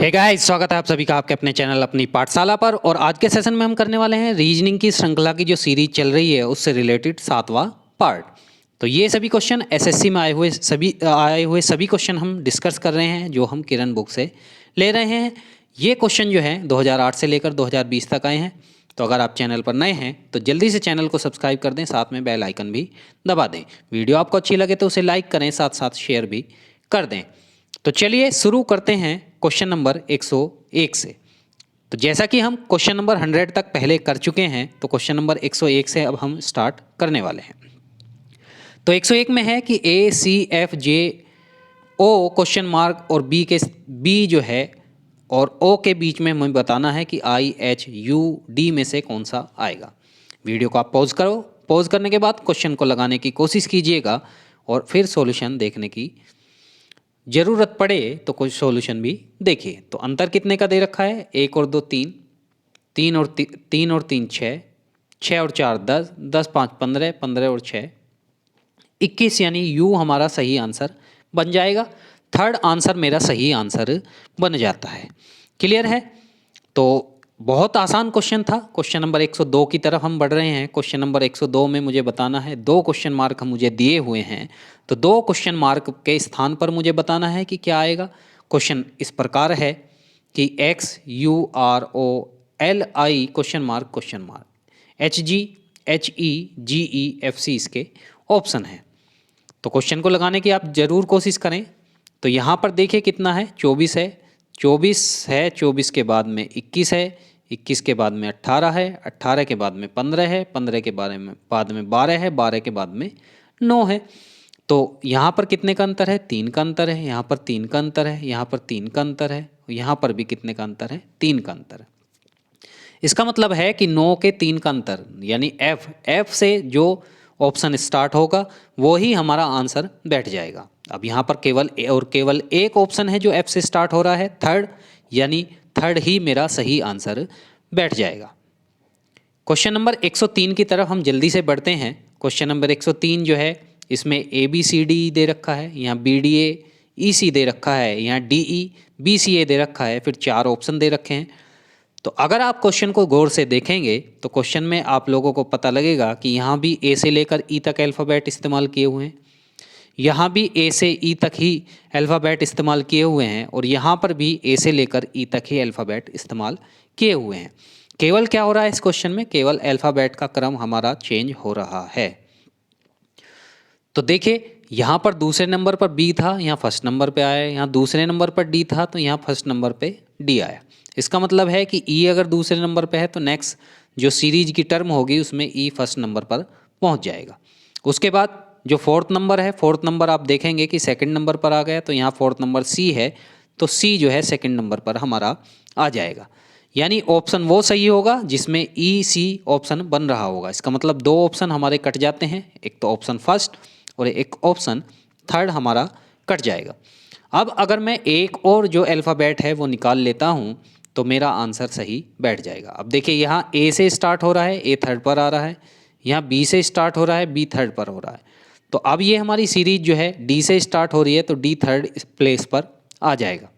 Hey guys, स्वागत है आप सभी का आपके अपने चैनल अपनी पाठशाला पर। और आज के सेशन में हम करने वाले हैं रीजनिंग की श्रृंखला की जो सीरीज चल रही है उससे रिलेटेड 7वां पार्ट। तो ये सभी क्वेश्चन एसएससी में आए हुए सभी क्वेश्चन हम डिस्कस कर रहे हैं जो हम किरण बुक से ले रहे हैं। ये क्वेश्चन जो है 2008 से लेकर 2020 तक आए हैं। तो अगर आप चैनल पर नए हैं तो जल्दी से चैनल को सब्सक्राइब कर दें, साथ में बेल आइकन भी दबा दें। वीडियो आपको अच्छी लगे तो उसे लाइक करें, साथ साथ शेयर भी कर दें। तो चलिए शुरू करते हैं क्वेश्चन नंबर 101 से। तो जैसा कि हम क्वेश्चन नंबर 100 तक पहले कर चुके हैं, तो क्वेश्चन नंबर 101 से अब हम स्टार्ट करने वाले हैं। तो 101 में है कि ए सी एफ जे ओ क्वेश्चन मार्क और बी जो है और ओ के बीच में हमें बताना है कि आई एच यू डी में से कौन सा आएगा। वीडियो को आप पॉज करो। पॉज करने के बाद क्वेश्चन को लगाने की कोशिश कीजिएगा और फिर सॉल्यूशन देखने की ज़रूरत पड़े तो कोई सॉल्यूशन भी देखिए। तो अंतर कितने का दे रखा है? 1 और 2 3, 3 और 3 6, 6 और 4 10, 10 5 15, 15 और 6 21, यानी यू हमारा सही आंसर बन जाएगा। थर्ड आंसर मेरा सही आंसर बन जाता है। क्लियर है? तो बहुत आसान क्वेश्चन था। क्वेश्चन नंबर 102 की तरफ हम बढ़ रहे हैं। क्वेश्चन नंबर 102 में मुझे बताना है, 2 क्वेश्चन मार्क मुझे दिए हुए हैं, तो 2 क्वेश्चन मार्क के स्थान पर मुझे बताना है कि क्या आएगा। क्वेश्चन इस प्रकार है कि XUROLI क्वेश्चन मार्क HGHEGEFC इसके ऑप्शन है। तो क्वेश्चन को लगाने की आप ज़रूर कोशिश करें। तो यहाँ पर देखिए कितना है, 24 है, 24 के बाद में 21 है, 21 के बाद में 18 है, 18 के बाद में 15 है, 15 के बाद में 12 है, 12 के बाद में 9 है। तो यहाँ पर कितने का अंतर है? 3 का अंतर है। यहाँ पर 3 का अंतर है, यहाँ पर 3 का अंतर है, यहाँ पर भी कितने का अंतर है? 3 का अंतर है। इसका मतलब है कि 9 के 3 का अंतर, यानी एफ से जो ऑप्शन स्टार्ट होगा वो ही हमारा आंसर बैठ जाएगा। अब यहाँ पर केवल एक ऑप्शन है जो एफ से स्टार्ट हो रहा है, थर्ड, यानी थर्ड ही मेरा सही आंसर बैठ जाएगा। क्वेश्चन नंबर 103 की तरफ हम जल्दी से बढ़ते हैं। क्वेश्चन नंबर 103 जो है, इसमें ABCD दे रखा है, यहाँ BDAEC दे रखा है, यहाँ DEBCA दे रखा है, फिर 4 ऑप्शन दे रखे हैं। तो अगर आप क्वेश्चन को गौर से देखेंगे तो क्वेश्चन में आप लोगों को पता लगेगा कि यहाँ भी ए से लेकर ई तक अल्फ़ाबेट इस्तेमाल किए हुए हैं, यहाँ भी ए से ई तक ही अल्फ़ाबेट इस्तेमाल किए हुए हैं, और यहाँ पर भी ए से लेकर ई तक ही अल्फ़ाबेट इस्तेमाल किए हुए हैं। केवल क्या हो रहा है इस क्वेश्चन में? केवल अल्फ़ाबेट का क्रम हमारा चेंज हो रहा है। तो देखिए, यहाँ पर दूसरे नंबर पर बी था, यहाँ फर्स्ट नंबर पे आया, यहाँ दूसरे नंबर पर डी था तो यहाँ फर्स्ट नंबर पे डी आया। इसका मतलब है कि ई अगर दूसरे नंबर पे है तो नेक्स्ट जो सीरीज की टर्म होगी उसमें ई फर्स्ट नंबर पर पहुँच जाएगा। उसके बाद जो फोर्थ नंबर है, फोर्थ नंबर आप देखेंगे कि सेकंड नंबर पर आ गया, तो यहाँ फोर्थ नंबर सी है, तो सी जो है सेकंड नंबर पर हमारा आ जाएगा। यानी ऑप्शन वो सही होगा जिसमें ई सी ऑप्शन बन रहा होगा। इसका मतलब 2 ऑप्शन हमारे कट जाते हैं, एक तो ऑप्शन फर्स्ट और एक ऑप्शन थर्ड हमारा कट जाएगा। अब अगर मैं एक और जो अल्फ़ाबेट है वो निकाल लेता हूँ तो मेरा आंसर सही बैठ जाएगा। अब देखिए, यहाँ ए से स्टार्ट हो रहा है, ए थर्ड पर आ रहा है, यहाँ बी से स्टार्ट हो रहा है, बी थर्ड पर हो रहा है। तो अब ये हमारी सीरीज जो है डी से स्टार्ट हो रही है तो डी थर्ड प्लेस पर आ जाएगा।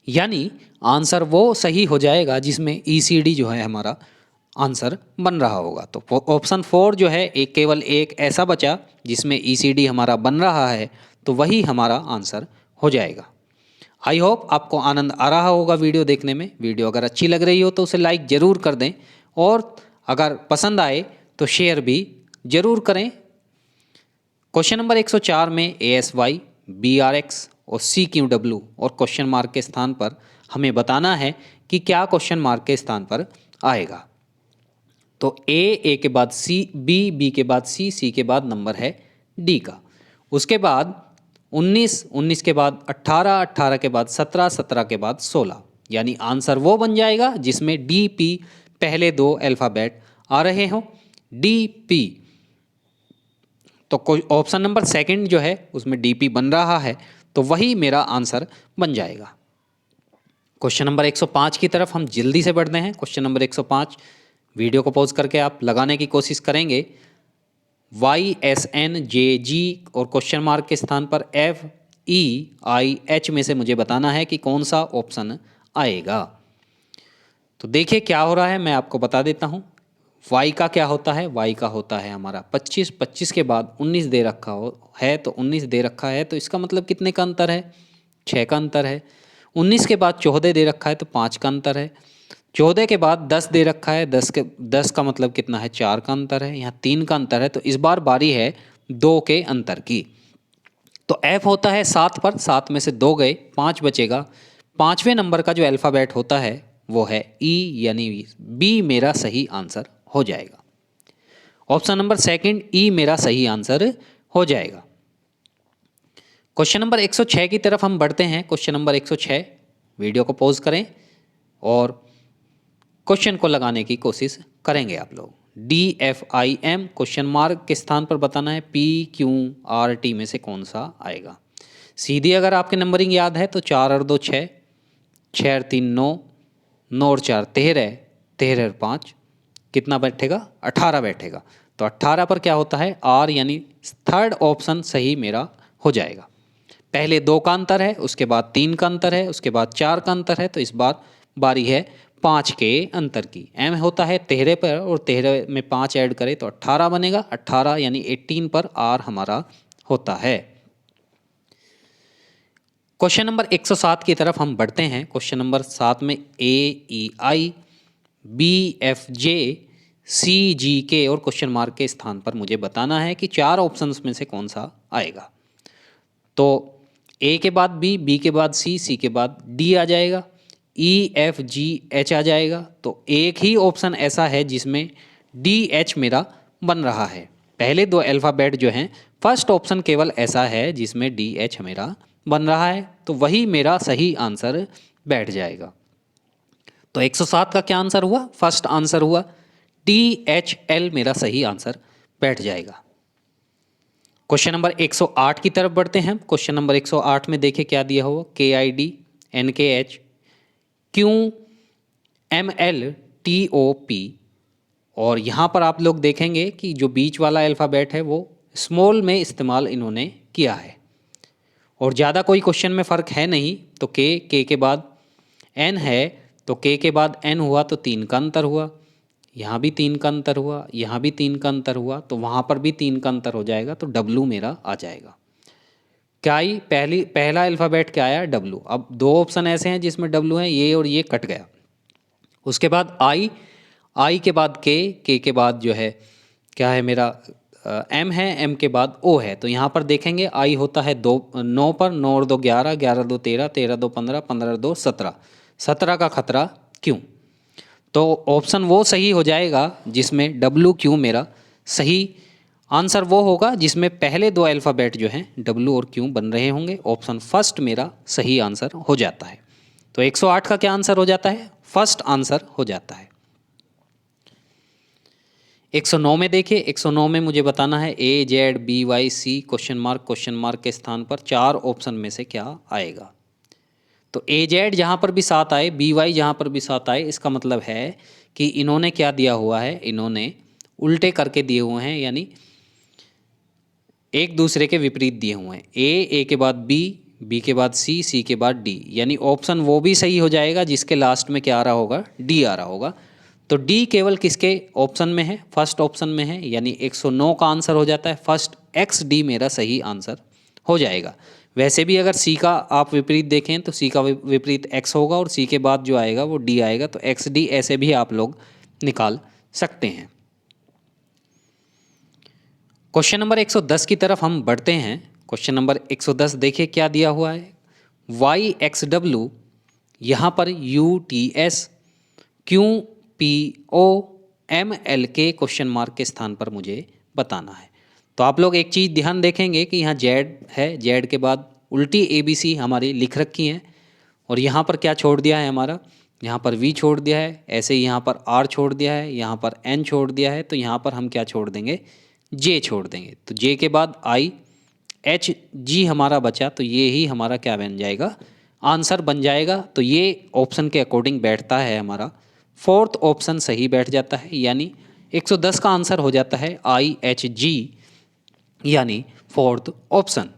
यानी आंसर वो सही हो जाएगा जिसमें ECD जो है हमारा आंसर बन रहा होगा। तो ऑप्शन 4 जो है केवल एक ऐसा बचा जिसमें ECD हमारा बन रहा है, तो वही हमारा आंसर हो जाएगा। आई होप आपको आनंद आ रहा होगा वीडियो देखने में। वीडियो अगर अच्छी लग रही हो तो उसे लाइक ज़रूर कर दें, और अगर पसंद आए तो शेयर भी ज़रूर करें। क्वेश्चन नंबर 104 में ASY, BRX और CQW और क्वेश्चन मार्क के स्थान पर हमें बताना है कि क्या क्वेश्चन मार्क के स्थान पर आएगा। तो ए के बाद C, बी के बाद C के बाद नंबर है D का। उसके बाद 19 के बाद 18 के बाद 17 के बाद 16, यानी आंसर वो बन जाएगा जिसमें DP पहले 2 अल्फ़ाबेट आ रहे हों। DP, तो कोई ऑप्शन नंबर सेकंड जो है उसमें DP बन रहा है, तो वही मेरा आंसर बन जाएगा। क्वेश्चन नंबर 105 की तरफ हम जल्दी से बढ़ते हैं। क्वेश्चन नंबर 105, वीडियो को पॉज करके आप लगाने की कोशिश करेंगे। YSNJG और क्वेश्चन मार्क के स्थान पर EIH में से मुझे बताना है कि कौन सा ऑप्शन आएगा। तो देखिए क्या हो रहा है, मैं आपको बता देता हूँ। y का क्या होता है, y का होता है हमारा 25, 25 के बाद 19 दे रखा है, तो 19 दे रखा है तो इसका मतलब कितने का अंतर है, 6 का अंतर है। 19 के बाद 14 दे रखा है तो 5 का अंतर है। 14 के बाद 10 दे रखा है, 10 का मतलब कितना है, 4 का अंतर है। यहाँ 3 का अंतर है, तो इस बार बारी है 2 के अंतर की। तो F होता है 7 पर, 7 में से 2 गए, 5 बचेगा। 5वें नंबर का जो अल्फ़ाबेट होता है वो है E, यानी B मेरा सही आंसर हो जाएगा। ऑप्शन नंबर सेकंड E मेरा सही आंसर हो जाएगा। क्वेश्चन नंबर 106 की तरफ हम बढ़ते हैं। क्वेश्चन नंबर 106, वीडियो को पॉज करें और क्वेश्चन को लगाने की कोशिश करेंगे आप लोग। DFIM क्वेश्चन मार्क के स्थान पर बताना है PQRT में से कौन सा आएगा। सीधी अगर आपके नंबरिंग याद है तो 4 और 2 6, 6 और 3 9, 9 और 4 13, 13 और 5 कितना बैठेगा, 18 बैठेगा। तो 18 पर क्या होता है, R, यानी थर्ड ऑप्शन सही मेरा हो जाएगा। पहले 2 का अंतर है, उसके बाद 3 का अंतर है, उसके बाद 4 का अंतर है, तो इस बार बारी है 5 के अंतर की। M होता है 13 पर और 13 में 5 ऐड करें तो 18 बनेगा। 18 यानी 18 पर R हमारा होता है। क्वेश्चन नंबर 107 की तरफ हम बढ़ते हैं। क्वेश्चन नंबर 7 में AEI BFJ CGK और क्वेश्चन मार्क के स्थान पर मुझे बताना है कि 4 ऑप्शंस में से कौन सा आएगा। तो A के बाद B के बाद C के बाद D आ जाएगा, EFGH आ जाएगा। तो एक ही ऑप्शन ऐसा है जिसमें DH मेरा बन रहा है। पहले 2 अल्फ़ाबेट जो हैं, फर्स्ट ऑप्शन केवल ऐसा है जिसमें DH मेरा बन रहा है, तो वही मेरा सही आंसर बैठ जाएगा। तो 107 का क्या आंसर हुआ, फर्स्ट आंसर हुआ DHL मेरा सही आंसर बैठ जाएगा। क्वेश्चन नंबर 108 की तरफ बढ़ते हैं। क्वेश्चन नंबर 108 में देखिए क्या दिया हुआ, KID NKH QMLTOP। और यहाँ पर आप लोग देखेंगे कि जो बीच वाला अल्फ़ाबेट है वो स्मॉल में इस्तेमाल इन्होंने किया है और ज़्यादा कोई क्वेश्चन में फ़र्क है नहीं। तो K के बाद N है, तो K के बाद N हुआ तो 3 का अंतर हुआ, यहाँ भी 3 का अंतर हुआ, यहाँ भी 3 का अंतर हुआ, तो वहाँ पर भी 3 का अंतर हो जाएगा, तो W मेरा आ जाएगा। क्या आई, पहला अल्फ़ाबेट क्या आया, W। अब 2 ऑप्शन ऐसे हैं जिसमें W है, ये और ये कट गया। उसके बाद I के बाद K के बाद जो है क्या है मेरा M है, M के बाद O है। तो यहाँ पर देखेंगे I होता है 9 पर, 9 और 2 11, 11 2 13, 13 2 15, 15 2 17, 17 का खतरा क्यों। तो ऑप्शन वो सही हो जाएगा जिसमें WQ मेरा सही आंसर वो होगा जिसमें पहले 2 अल्फ़ाबेट जो हैं W और Q बन रहे होंगे। ऑप्शन फर्स्ट मेरा सही आंसर हो जाता है। तो 108 का क्या आंसर हो जाता है, फर्स्ट आंसर हो जाता है। 109 में देखिए, 109 में मुझे बताना है AZBYC क्वेश्चन मार्क के स्थान पर 4 ऑप्शन में से क्या आएगा। तो AZ जहाँ पर भी साथ आए, BY जहाँ पर भी साथ आए, इसका मतलब है कि इन्होंने क्या दिया हुआ है, इन्होंने उल्टे करके दिए हुए हैं, यानी एक दूसरे के विपरीत दिए हुए हैं। A के बाद B के बाद C के बाद D, यानी ऑप्शन वो भी सही हो जाएगा जिसके लास्ट में क्या आ रहा होगा, D आ रहा होगा। तो D केवल किसके ऑप्शन में है, फर्स्ट ऑप्शन में है, यानी 109 का आंसर हो जाता है फर्स्ट, XD मेरा सही आंसर हो जाएगा। वैसे भी अगर C का आप विपरीत देखें तो C का विपरीत X होगा और C के बाद जो आएगा वो D आएगा, तो XD ऐसे भी आप लोग निकाल सकते हैं। क्वेश्चन नंबर 110 की तरफ हम बढ़ते हैं। क्वेश्चन नंबर 110 देखिए क्या दिया हुआ है, YXW, यहाँ पर UTS QPOMLK क्वेश्चन मार्क के स्थान पर मुझे बताना है। तो आप लोग एक चीज़ ध्यान देखेंगे कि यहाँ Z है, Z के बाद उल्टी ABC हमारी लिख रखी हैं और यहाँ पर क्या छोड़ दिया है हमारा, यहाँ पर V छोड़ दिया है, ऐसे ही यहाँ पर R छोड़ दिया है, यहाँ पर N छोड़ दिया है, तो यहाँ पर हम क्या छोड़ देंगे, J छोड़ देंगे। तो J के बाद IHG हमारा बचा, तो ये ही हमारा क्या बन जाएगा, आंसर बन जाएगा। तो ये ऑप्शन के अकॉर्डिंग बैठता है हमारा, फोर्थ ऑप्शन सही बैठ जाता है, यानी 110 का आंसर हो जाता है IHG, यानी फोर्थ ऑप्शन।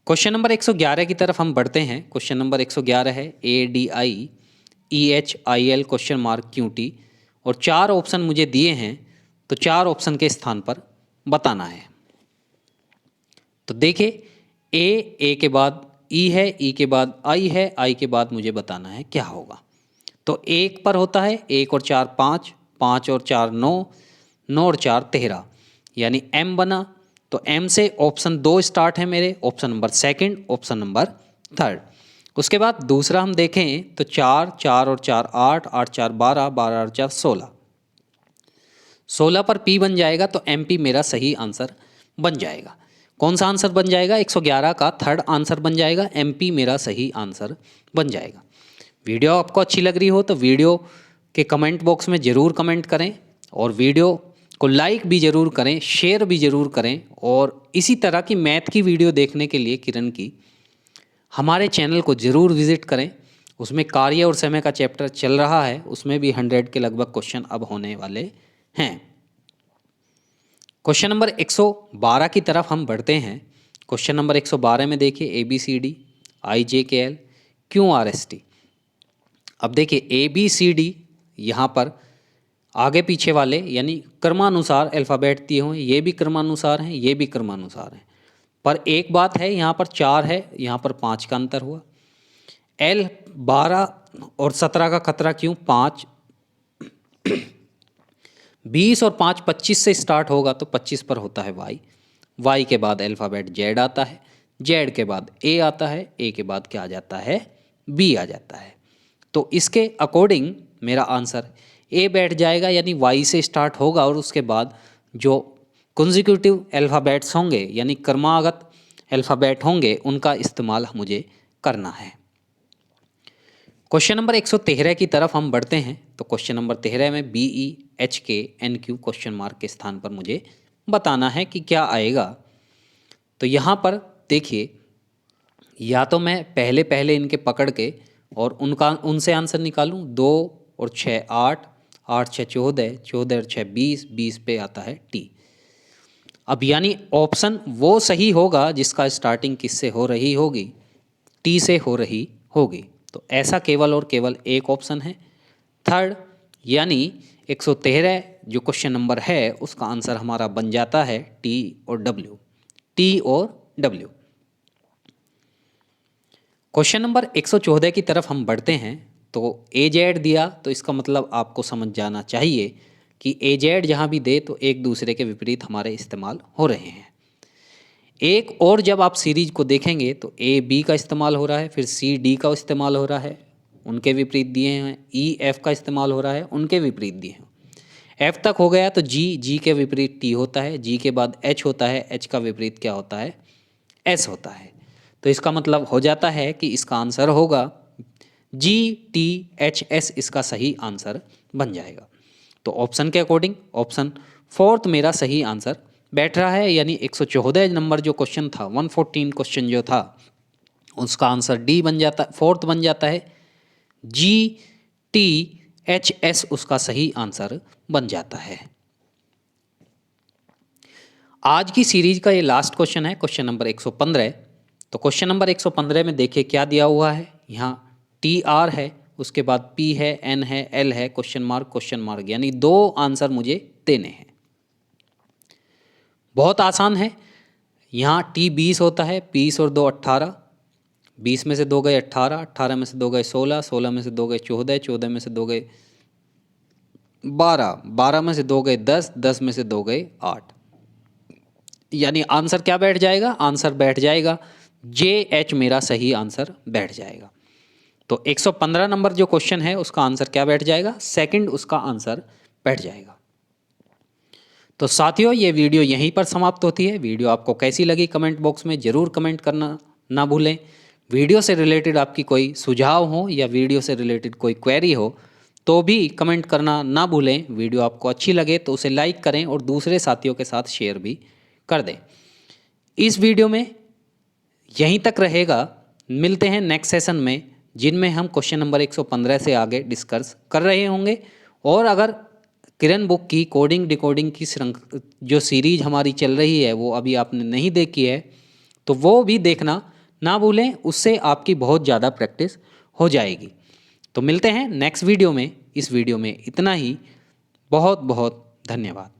क्वेश्चन नंबर 111 की तरफ हम बढ़ते हैं। क्वेश्चन नंबर 111 है ADIEHIL क्वेश्चन मार्क QT और 4 ऑप्शन मुझे दिए हैं, तो 4 ऑप्शन के स्थान पर बताना है। तो देखिए ए के बाद ई है, ई के बाद आई है, आई के बाद मुझे बताना है क्या होगा। तो 1 पर होता है 1 और 4 5, 5 और 4 9, 9 और 4 13, यानी M बना। तो M से ऑप्शन 2 स्टार्ट है मेरे, option number second, option number third. उसके बाद दूसरा हम देखें तो 4, 4 और 4 8, 8 4 12, 12 और 4 16, 16 पर P बन जाएगा, तो MP मेरा सही आंसर बन जाएगा। कौन सा आंसर बन जाएगा? 111 का थर्ड आंसर बन जाएगा, MP मेरा सही आंसर बन जाएगा। वीडियो आपको अच्छी लग रही हो तो वीडियो के कमेंट बॉक्स में ज़रूर कमेंट करें और वीडियो को लाइक भी ज़रूर करें, शेयर भी ज़रूर करें। और इसी तरह की मैथ की वीडियो देखने के लिए किरण की हमारे चैनल को ज़रूर विज़िट करें। उसमें कार्य और समय का चैप्टर चल रहा है, उसमें भी 100 के लगभग क्वेश्चन अब होने वाले हैं। क्वेश्चन नंबर 112 की तरफ हम बढ़ते हैं। क्वेश्चन नंबर 112 में देखिए ABCD IJKL QRST। अब देखिए ABCD यहाँ पर आगे पीछे वाले यानी क्रमानुसार अल्फ़ाबेट दिए हुए हैं, ये भी क्रमानुसार हैं, ये भी क्रमानुसार हैं। पर एक बात है, यहाँ पर 4 है, यहाँ पर 5 का अंतर हुआ। L 12 और 17 का खतरा क्यों? 5 20 और 5 25 से स्टार्ट होगा, तो 25 पर होता है Y के बाद अल्फ़ाबेट Z आता है, Z के बाद A आता है, A के बाद क्या आ जाता है? B आ जाता है। तो इसके अकॉर्डिंग मेरा आंसर A बैठ जाएगा, यानी Y से स्टार्ट होगा और उसके बाद जो कंसेक्यूटिव अल्फ़ाबेट्स होंगे यानी क्रमागत अल्फ़ाबेट होंगे उनका इस्तेमाल मुझे करना है। क्वेश्चन नंबर 113 की तरफ हम बढ़ते हैं। तो क्वेश्चन नंबर 13 में BEHKNQ क्वेश्चन मार्क के स्थान पर मुझे बताना है कि क्या आएगा। तो यहाँ पर देखिए, या तो मैं पहले पहले इनके पकड़ के और उनसे आंसर निकालूं। 2 और 6 8, 8 6 14, 14 और 6 20, 20 पे आता है T। अब यानी ऑप्शन वो सही होगा जिसका स्टार्टिंग किससे हो रही होगी? T से हो रही होगी। तो ऐसा केवल और केवल एक ऑप्शन है थर्ड, यानी 113 जो क्वेश्चन नंबर है उसका आंसर हमारा बन जाता है T और W, T और W। क्वेश्चन नंबर 114 की तरफ हम बढ़ते हैं। तो AZ दिया तो इसका मतलब आपको समझ जाना चाहिए कि AZ जहाँ भी दे तो एक दूसरे के विपरीत हमारे इस्तेमाल हो रहे हैं। एक और जब आप सीरीज को देखेंगे तो AB का इस्तेमाल हो रहा है, फिर CD का इस्तेमाल हो रहा है, उनके विपरीत दिए हैं। EF का इस्तेमाल हो रहा है, उनके विपरीत दिए हैं। F तक हो गया तो G के विपरीत T होता है, G के बाद H होता है, H का विपरीत क्या होता है? S होता है। तो इसका मतलब हो जाता है कि इसका आंसर होगा GTHS, इसका सही आंसर बन जाएगा। तो ऑप्शन के अकॉर्डिंग ऑप्शन फोर्थ मेरा सही आंसर बैठ रहा है, यानी 114 नंबर जो क्वेश्चन था, 114 क्वेश्चन जो था, उसका आंसर डी बन जाता, फोर्थ बन जाता है। GTHS उसका सही आंसर बन जाता है। आज की सीरीज का ये लास्ट क्वेश्चन है, क्वेश्चन नंबर 115। तो क्वेश्चन नंबर 115 में देखिए क्या दिया हुआ है। यहाँ TR है, उसके बाद P है, N है, L है, क्वेश्चन मार्क, यानी 2 आंसर मुझे देने हैं। बहुत आसान है। यहाँ T 20 होता है, 20 और 2 18, 20 में से 2 गए 18, 18 में से 2 गए 16, 16 में से 2 गए 14, 14 में से 2 गए 12, 12 में से 2 गए 10, 10 में से 2 गए 8, यानी आंसर क्या बैठ जाएगा? आंसर बैठ जाएगा JH, मेरा सही आंसर बैठ जाएगा। तो 115 नंबर जो क्वेश्चन है उसका आंसर क्या बैठ जाएगा? सेकंड उसका आंसर बैठ जाएगा। तो साथियों, ये वीडियो यहीं पर समाप्त होती है। वीडियो आपको कैसी लगी कमेंट बॉक्स में ज़रूर कमेंट करना ना भूलें। वीडियो से रिलेटेड आपकी कोई सुझाव हो या वीडियो से रिलेटेड कोई क्वेरी हो तो भी कमेंट करना ना भूलें। वीडियो आपको अच्छी लगे तो उसे लाइक करें और दूसरे साथियों के साथ शेयर भी कर दें। इस वीडियो में यहीं तक रहेगा, मिलते हैं नेक्स्ट सेशन में जिनमें हम क्वेश्चन नंबर 115 से आगे डिस्कस कर रहे होंगे। और अगर किरण बुक की कोडिंग डिकोडिंग की जो सीरीज हमारी चल रही है वो अभी आपने नहीं देखी है तो वो भी देखना, ना भूलें, उससे आपकी बहुत ज़्यादा प्रैक्टिस हो जाएगी। तो मिलते हैं नेक्स्ट वीडियो में। इस वीडियो में इतना ही। बहुत बहुत धन्यवाद।